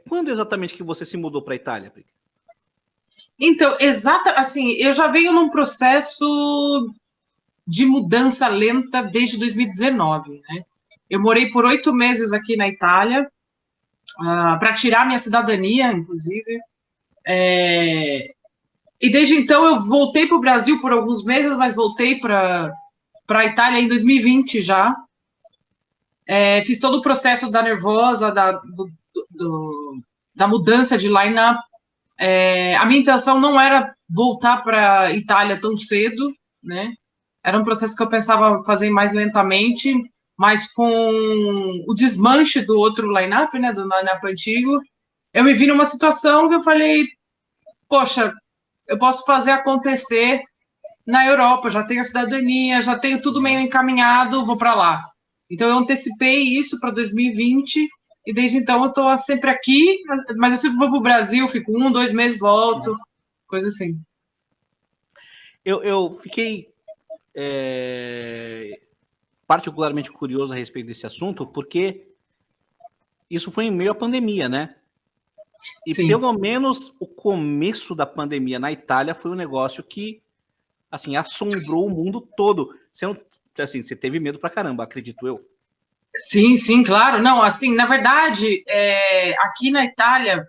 Quando exatamente que você se mudou para a Itália, Pri? Então, assim, eu já venho num processo de mudança lenta desde 2019, né? Eu morei por 8 meses aqui na Itália, para tirar minha cidadania, inclusive. E desde então eu voltei para o Brasil por alguns meses, mas voltei para a Itália em 2020 já. Fiz todo o processo da nervosa, da mudança de line-up. A minha intenção não era voltar para a Itália tão cedo, né? Era um processo que eu pensava fazer mais lentamente, mas com o desmanche do outro line-up, né, do line-up antigo, eu me vi numa situação que eu falei, poxa, eu posso fazer acontecer na Europa, já tenho a cidadania, já tenho tudo meio encaminhado, vou para lá. Então eu antecipei isso para 2020 e desde então eu estou sempre aqui, mas eu sempre vou para o Brasil, fico 1, 2 meses, volto, coisa assim. Eu fiquei particularmente curioso a respeito desse assunto, porque isso foi em meio à pandemia, né? E Sim. pelo menos o começo da pandemia na Itália foi um negócio que, assim, assombrou o mundo todo. Você teve medo pra caramba, acredito eu. Sim, sim, claro. Não, assim, na verdade, aqui na Itália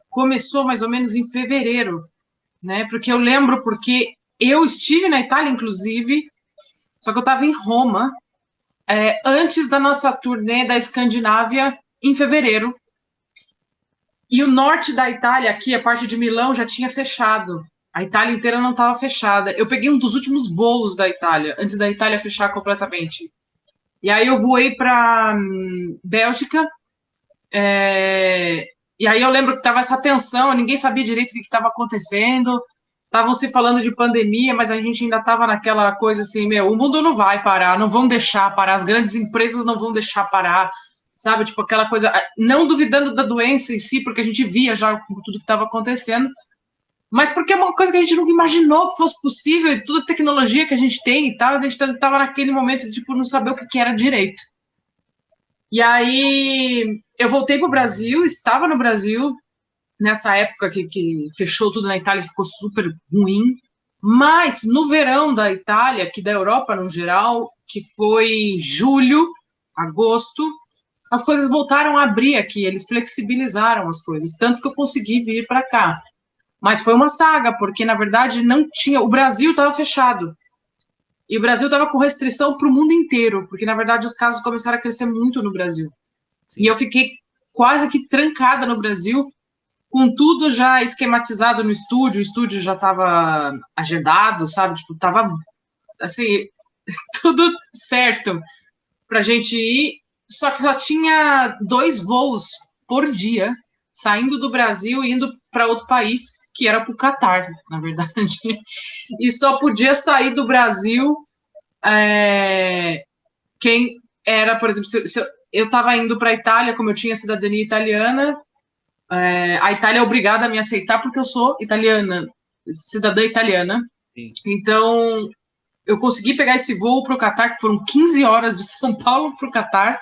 começou mais ou menos em fevereiro, né? Porque eu lembro porque eu estive na Itália, inclusive, só que eu estava em Roma antes da nossa turnê da Escandinávia em fevereiro. E o norte da Itália, aqui, a parte de Milão, já tinha fechado. A Itália inteira não estava fechada. Eu peguei um dos últimos voos da Itália, antes da Itália fechar completamente. E aí eu voei para Bélgica. E aí eu lembro que estava essa tensão, ninguém sabia direito o que estava acontecendo. Estavam se falando de pandemia, mas a gente ainda estava naquela coisa assim, o mundo não vai parar, não vão deixar parar, as grandes empresas não vão deixar parar, sabe? Tipo aquela coisa, não duvidando da doença em si, porque a gente via já tudo que estava acontecendo, mas porque é uma coisa que a gente nunca imaginou que fosse possível, e toda a tecnologia que a gente tem e tal, a gente estava naquele momento de tipo, não saber o que era direito. E aí eu voltei para o Brasil, estava no Brasil, nessa época que fechou tudo na Itália, ficou super ruim. Mas no verão da Itália, que da Europa no geral, que foi julho, agosto, as coisas voltaram a abrir aqui, eles flexibilizaram as coisas, tanto que eu consegui vir para cá. Mas foi uma saga, porque na verdade não tinha. O Brasil estava fechado. E o Brasil estava com restrição para o mundo inteiro, porque na verdade os casos começaram a crescer muito no Brasil. Sim. E eu fiquei quase que trancada no Brasil, com tudo já esquematizado no estúdio, o estúdio já estava agendado, sabe? Tipo, tava, assim, tudo certo pra gente ir, só que só tinha 2 voos por dia, saindo do Brasil e indo para outro país, que era para o Catar, na verdade. E só podia sair do Brasil quem era, por exemplo, se eu estava indo para a Itália, como eu tinha cidadania italiana, a Itália é obrigada a me aceitar porque eu sou italiana, cidadã italiana. Sim. Então, eu consegui pegar esse voo para o Catar, que foram 15 horas de São Paulo para o Catar.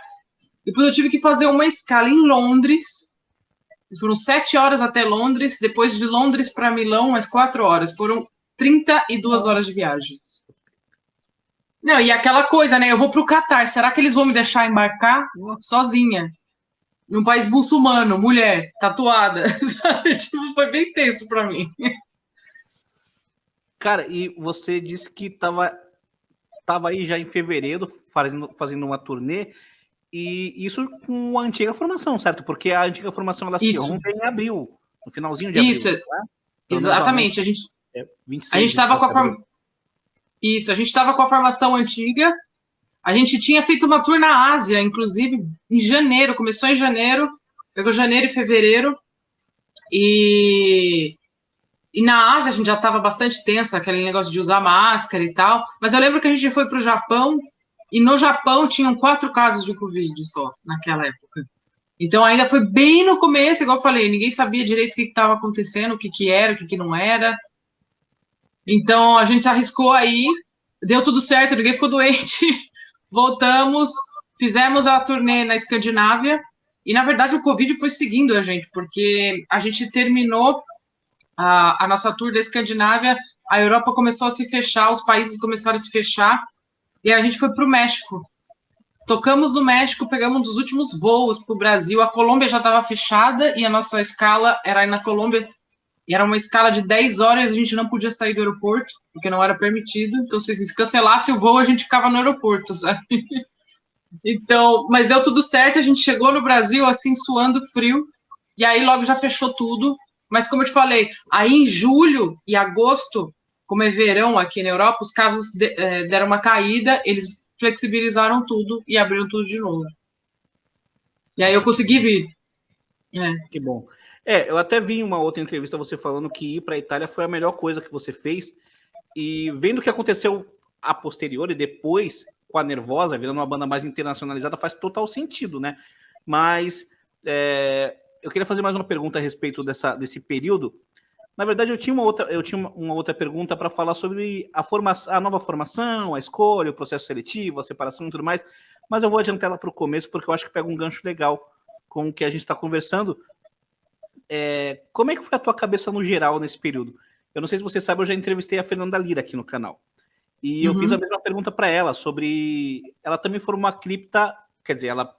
Depois eu tive que fazer uma escala em Londres. Foram 7 horas até Londres. Depois de Londres para Milão, mais 4 horas. Foram 32 horas de viagem. Não, e aquela coisa, né? Eu vou para o Catar. Será que eles vão me deixar embarcar sozinha? Num país muçulmano, mulher, tatuada, sabe? Tipo, foi bem tenso para mim. Cara, e você disse que tava aí já em fevereiro, fazendo uma turnê, e isso com a antiga formação, certo? Porque a antiga formação, ela se rompe em abril, no finalzinho de abril. Isso, né? Exatamente. A gente 26, a gente estava com a Isso, a gente estava com a formação antiga. A gente tinha feito uma tour na Ásia, inclusive, em janeiro. Começou em janeiro, pegou janeiro e fevereiro. E na Ásia a gente já estava bastante tensa, aquele negócio de usar máscara e tal. Mas eu lembro que a gente foi para o Japão, e no Japão tinham 4 casos de Covid só, naquela época. Então ainda foi bem no começo, igual eu falei, ninguém sabia direito o que estava acontecendo, o que era, o que não era. Então a gente se arriscou aí, deu tudo certo, ninguém ficou doente. Voltamos, fizemos a turnê na Escandinávia E, na verdade, o Covid foi seguindo a gente, porque a gente terminou a nossa tour da Escandinávia, a Europa começou a se fechar, os países começaram a se fechar, e a gente foi para o México. Tocamos no México, pegamos um dos últimos voos para o Brasil, a Colômbia já estava fechada, e a nossa escala era aí na Colômbia, e era uma escala de 10 horas, a gente não podia sair do aeroporto, porque não era permitido, então se cancelasse o voo, a gente ficava no aeroporto, sabe? Então, mas deu tudo certo, a gente chegou no Brasil, assim, suando frio, e aí logo já fechou tudo, mas como eu te falei, aí em julho e agosto, como é verão aqui na Europa, os casos deram uma caída, eles flexibilizaram tudo e abriram tudo de novo. E aí eu consegui vir. Que bom. Eu até vi em uma outra entrevista você falando que ir para a Itália foi a melhor coisa que você fez, e vendo o que aconteceu a posteriori, depois, com a Nervosa, virando uma banda mais internacionalizada, faz total sentido, né? Mas eu queria fazer mais uma pergunta a respeito desse período. Na verdade, eu tinha uma outra pergunta para falar sobre a nova formação, a escolha, o processo seletivo, a separação e tudo mais, mas eu vou adiantar ela para o começo, porque eu acho que pega um gancho legal com o que a gente está conversando. Como é que foi a tua cabeça no geral nesse período? Eu não sei se você sabe, eu já entrevistei a Fernanda Lira aqui no canal. E eu fiz a mesma pergunta para ela sobre... Ela também formou uma cripta, quer dizer, ela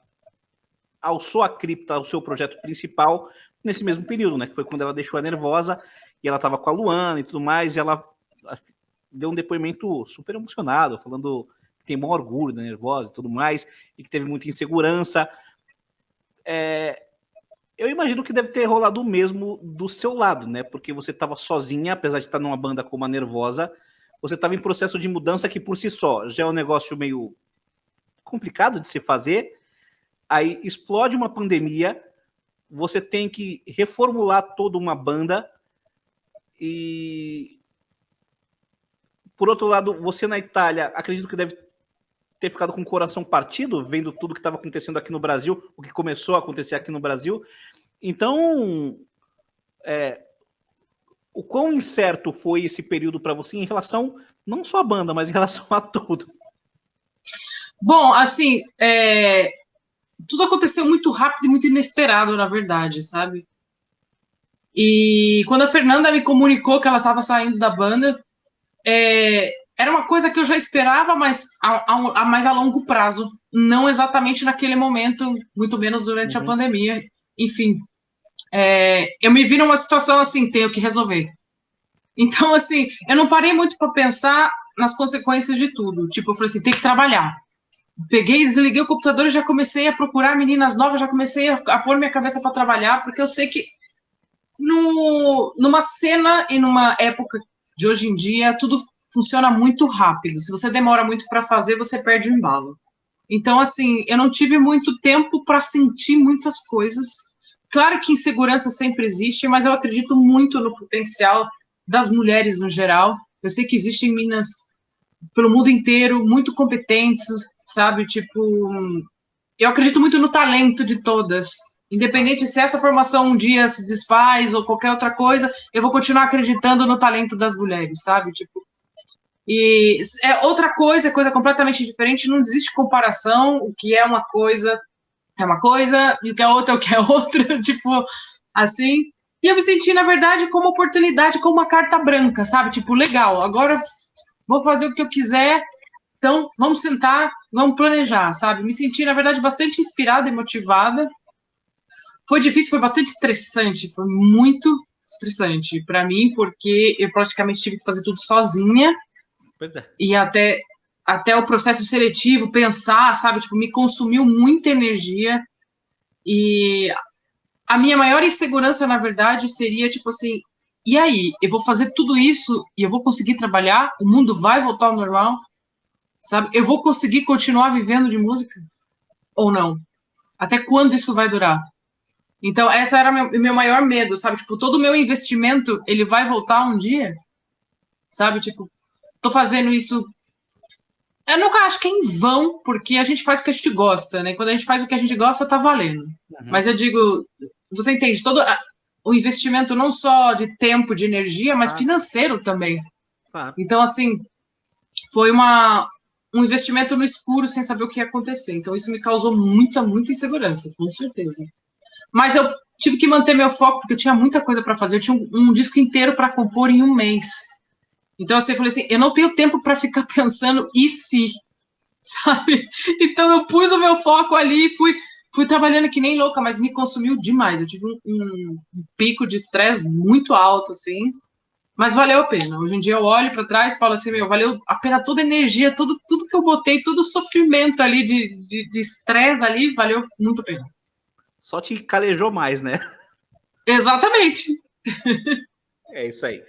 alçou a cripta ao seu projeto principal nesse mesmo período, né? Que foi quando ela deixou a Nervosa e ela estava com a Luana e tudo mais, e ela deu um depoimento super emocionado, falando que tem bom orgulho da Nervosa e tudo mais, e que teve muita insegurança. Eu imagino que deve ter rolado o mesmo do seu lado, né? Porque você estava sozinha, apesar de estar numa banda como a Nervosa, você estava em processo de mudança que por si só já é um negócio meio complicado de se fazer. Aí explode uma pandemia, você tem que reformular toda uma banda e, por outro lado, você na Itália, acredito que deve ter ficado com o coração partido, vendo tudo que estava acontecendo aqui no Brasil, o que começou a acontecer aqui no Brasil. Então, o quão incerto foi esse período para você em relação, não só à banda, mas em relação a tudo? Bom, assim, tudo aconteceu muito rápido e muito inesperado, na verdade, sabe? E quando a Fernanda me comunicou que ela estava saindo da banda, era uma coisa que eu já esperava, mas mais a longo prazo, não exatamente naquele momento, muito menos durante a pandemia. Enfim, eu me vi numa situação assim, tenho que resolver. Então, assim, eu não parei muito para pensar nas consequências de tudo. Tipo, eu falei assim, tem que trabalhar. Peguei, desliguei o computador e já comecei a procurar meninas novas, já comecei a pôr minha cabeça para trabalhar, porque eu sei que numa cena e numa época de hoje em dia, tudo funciona muito rápido. Se você demora muito para fazer, você perde o embalo. Então, assim, eu não tive muito tempo para sentir muitas coisas. Claro que insegurança sempre existe, mas eu acredito muito no potencial das mulheres no geral. Eu sei que existem meninas pelo mundo inteiro muito competentes, sabe? Tipo, eu acredito muito no talento de todas. Independente se essa formação um dia se desfaz ou qualquer outra coisa, eu vou continuar acreditando no talento das mulheres, sabe? Tipo, e outra coisa, coisa completamente diferente, não existe comparação, o que é uma coisa, e o que é outra, tipo, assim. E eu me senti, na verdade, como oportunidade, como uma carta branca, sabe? Tipo, legal, agora vou fazer o que eu quiser, então vamos sentar, vamos planejar, sabe? Me senti, na verdade, bastante inspirada e motivada. Foi difícil, foi bastante estressante, foi muito estressante para mim, porque eu praticamente tive que fazer tudo sozinha. Pois é. E até o processo seletivo, pensar, sabe? Tipo, me consumiu muita energia. E a minha maior insegurança, na verdade, seria, tipo assim, e aí? Eu vou fazer tudo isso e eu vou conseguir trabalhar? O mundo vai voltar ao normal? Sabe? Eu vou conseguir continuar vivendo de música? Ou não? Até quando isso vai durar? Então, essa era meu maior medo, sabe? Tipo, todo o meu investimento, ele vai voltar um dia? Sabe? Tipo, tô fazendo isso. Eu nunca acho que é em vão, porque a gente faz o que a gente gosta, né? Quando a gente faz o que a gente gosta, tá valendo. Mas eu digo, você entende, todo o investimento não só de tempo, de energia, mas financeiro também. Então, assim, foi uma um investimento no escuro sem saber o que ia acontecer. Então, isso me causou muita, muita insegurança, com certeza. Mas eu tive que manter meu foco, porque eu tinha muita coisa para fazer. Eu tinha um disco inteiro para compor em um mês. Então, assim, eu falei assim, eu não tenho tempo para ficar pensando e se, sabe? Então, eu pus o meu foco ali, fui trabalhando que nem louca, mas me consumiu demais. Eu tive um pico de estresse muito alto, assim, mas valeu a pena. Hoje em dia eu olho para trás e falo assim, meu, valeu a pena toda a energia, tudo que eu botei, todo o sofrimento ali de estresse ali, valeu muito a pena. Só te calejou mais, né? Exatamente. É isso aí.